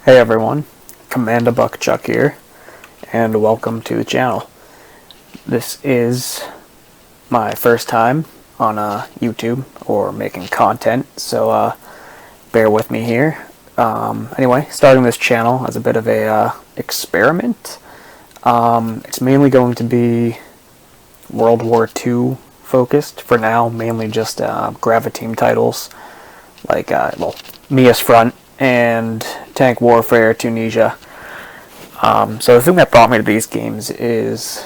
Hey everyone, Commander Buckchuck here, and welcome to the channel. This is my first time on YouTube or making content, so bear with me here. Anyway, starting this channel as a bit of a experiment. It's mainly going to be World War II focused for now, mainly just Graviteam titles like Mius Front and Tank Warfare, Tunisia. So the thing that brought me to these games is,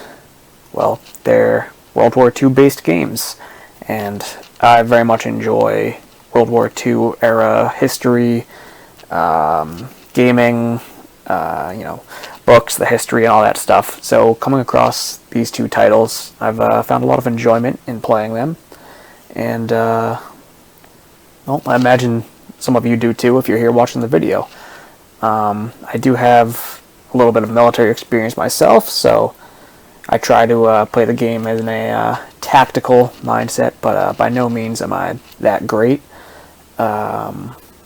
well, they're World War II based games, and I very much enjoy World War II era history, gaming, books, the history, and all that stuff. So coming across these two titles, I've found a lot of enjoyment in playing them, and well, I imagine some of you do too if you're here watching the video. I do have a little bit of military experience myself, so I try to play the game in a tactical mindset, but by no means am I that great. I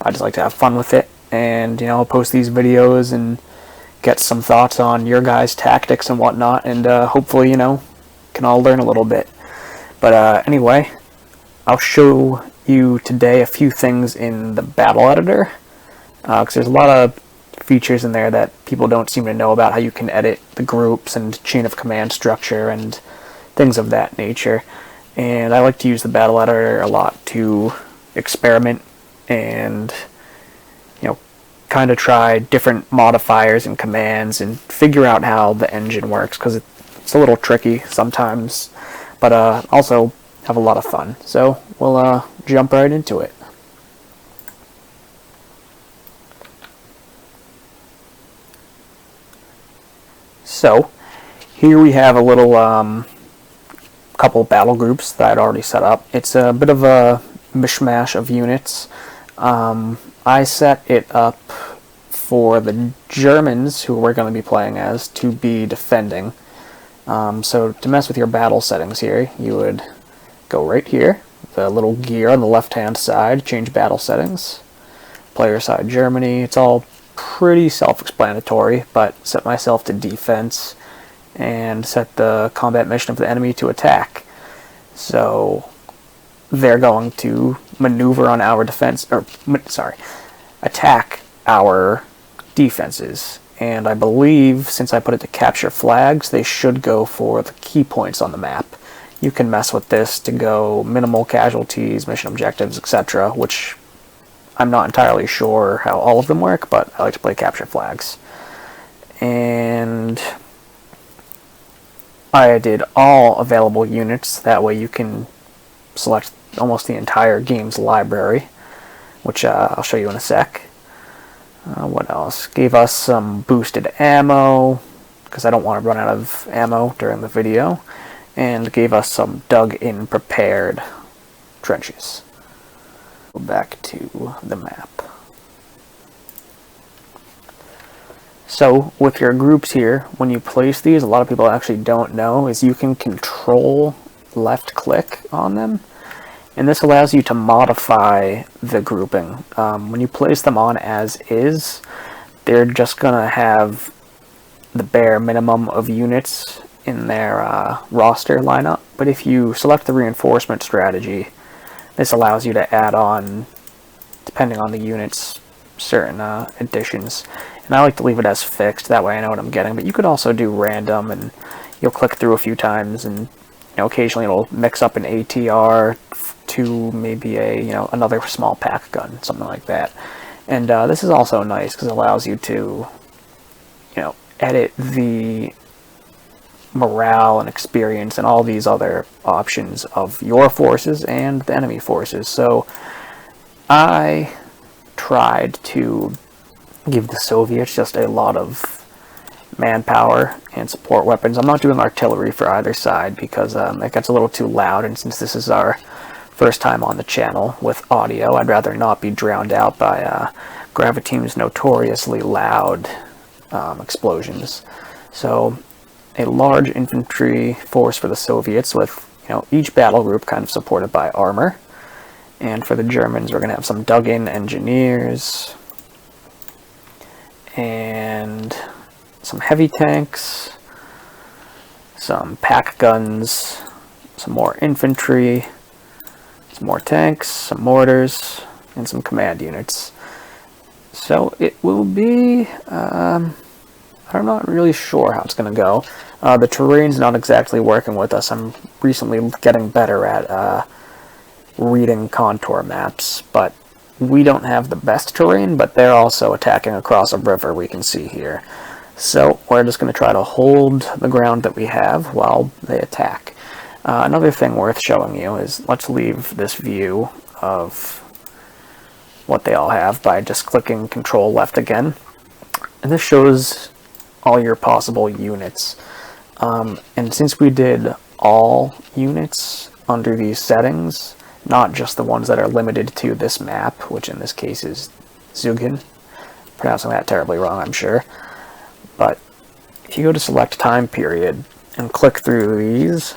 just like to have fun with it, and I'll post these videos and get some thoughts on your guys' tactics and whatnot, and hopefully can all learn a little bit. But anyway, I'll show you today a few things in the battle editor, because there's a lot of features in there that people don't seem to know about, how you can edit the groups and chain of command structure and things of that nature. And I like to use the battle editor a lot to experiment and kind of try different modifiers and commands and figure out how the engine works, because it's a little tricky sometimes, but also have a lot of fun. So we'll jump right into it. So here we have a little couple battle groups that I'd already set up. It's a bit of a mishmash of units. I set it up for the Germans, who we're going to be playing as, to be defending. So to mess with your battle settings here, you would go right here, the little gear on the left-hand side, change battle settings, player side Germany. It's all pretty self-explanatory, but set myself to defense and set the combat mission of the enemy to attack. So they're going to maneuver on our defense, attack our defenses. And I believe, since I put it to capture flags, they should go for the key points on the map. You can mess with this to go minimal casualties, mission objectives, etc., which I'm not entirely sure how all of them work, but I like to play capture flags. And I did all available units, that way you can select almost the entire game's library, which I'll show you in a sec. What else? Gave us some boosted ammo, because I don't want to run out of ammo during the video, and gave us some dug-in prepared trenches. Go back to the map. So with your groups here, when you place these, a lot of people actually don't know, is you can control left click on them, and this allows you to modify the grouping. When you place them on as is, they're just gonna have the bare minimum of units in their roster lineup, but if you select the reinforcement strategy, this allows you to add on, depending on the units, certain additions. And I like to leave it as fixed, that way I know what I'm getting, but you could also do random, and you'll click through a few times, and occasionally it'll mix up an ATR to maybe a another small pack gun, something like that. And this is also nice because it allows you to edit the morale and experience and all these other options of your forces and the enemy forces. So I tried to give the Soviets just a lot of manpower and support weapons. I'm not doing artillery for either side because it gets a little too loud, and since this is our first time on the channel with audio, I'd rather not be drowned out by Graviteam's notoriously loud explosions. So a large infantry force for the Soviets, with each battle group kind of supported by armor. And for the Germans, we're going to have some dug-in engineers and some heavy tanks, some pack guns, some more infantry, some more tanks, some mortars, and some command units. So it will be, I'm not really sure how it's going to go. The terrain's not exactly working with us. I'm recently getting better at reading contour maps, but we don't have the best terrain, but they're also attacking across a river we can see here. So we're just going to try to hold the ground that we have while they attack. Another thing worth showing you is, let's leave this view of what they all have by just clicking Control Left again. And this shows all your possible units. And since we did all units under these settings, not just the ones that are limited to this map, which in this case is Zugin. Pronouncing that terribly wrong, I'm sure. But if you go to select time period and click through these,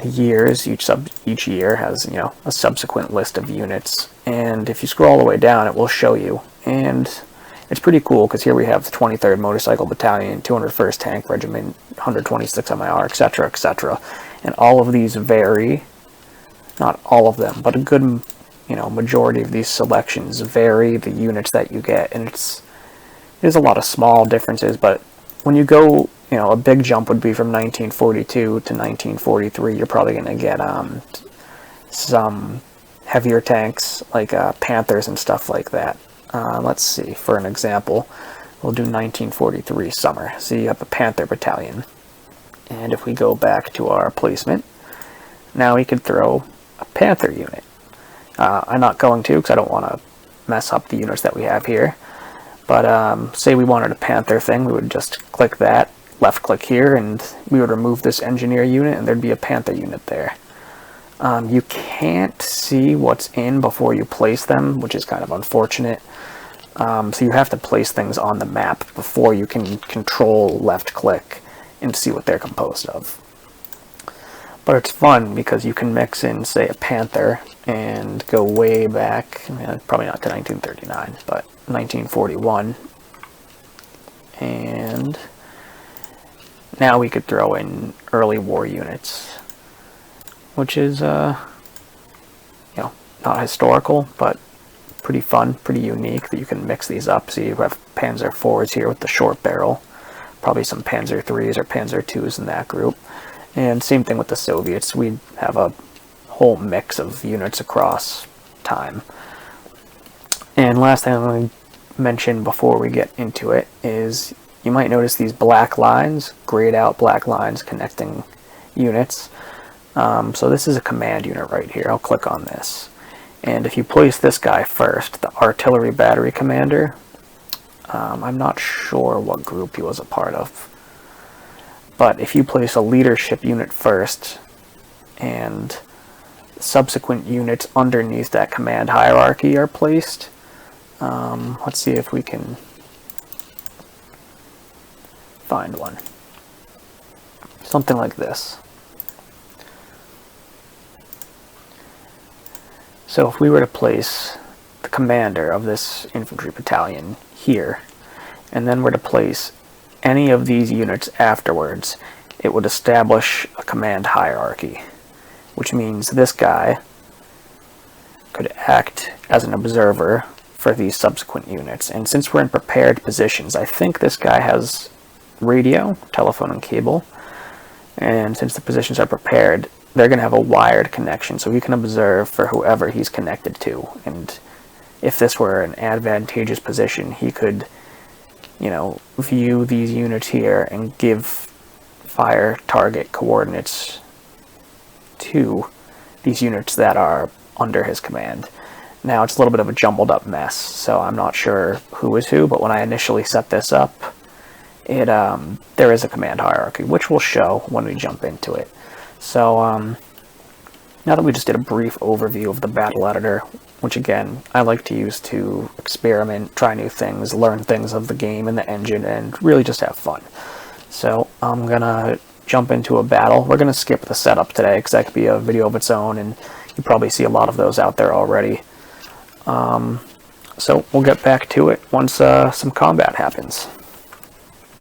the years, each year has, a subsequent list of units. And if you scroll all the way down, it will show you. And it's pretty cool, because here we have the 23rd Motorcycle Battalion, 201st Tank Regiment, 126 MIR, etc., etc. And all of these vary, not all of them, but a good, majority of these selections vary the units that you get. And there's a lot of small differences, but when you go, a big jump would be from 1942 to 1943. You're probably going to get some heavier tanks, like Panthers and stuff like that. Let's see, for an example, we'll do 1943 summer. So you have a Panther battalion. And if we go back to our placement, now we could throw a Panther unit. I'm not going to, because I don't want to mess up the units that we have here. But say we wanted a Panther thing, we would just click that, left click here, and we would remove this engineer unit, and there'd be a Panther unit there. You can't see what's in before you place them, which is kind of unfortunate. So you have to place things on the map before you can control left click and see what they're composed of. But it's fun because you can mix in, say, a Panther and go way back, probably not to 1939, but 1941. And now we could throw in early war units, which is, not historical, but pretty fun, pretty unique that you can mix these up. So you have Panzer IVs here with the short barrel, probably some Panzer IIIs or Panzer IIs in that group. And same thing with the Soviets. We have a whole mix of units across time. And last thing I'm going to mention before we get into it is you might notice these black lines, grayed out black lines connecting units. So this is a command unit right here. I'll click on this. And if you place this guy first, the artillery battery commander, I'm not sure what group he was a part of. But if you place a leadership unit first and subsequent units underneath that command hierarchy are placed, let's see if we can find one. Something like this. So if we were to place the commander of this infantry battalion here, and then were to place any of these units afterwards, it would establish a command hierarchy, which means this guy could act as an observer for these subsequent units. And since we're in prepared positions, I think this guy has radio, telephone, and cable. And since the positions are prepared, they're going to have a wired connection, so he can observe for whoever he's connected to. And if this were an advantageous position, he could, view these units here and give fire target coordinates to these units that are under his command. Now it's a little bit of a jumbled up mess, so I'm not sure who is who, but when I initially set this up, there is a command hierarchy, which we'll show when we jump into it. So now that we just did a brief overview of the battle editor, which again I like to use to experiment, try new things, learn things of the game and the engine, and really just have fun. So I'm gonna jump into a battle. We're gonna skip the setup today because that could be a video of its own, and you probably see a lot of those out there already. So we'll get back to it once some combat happens.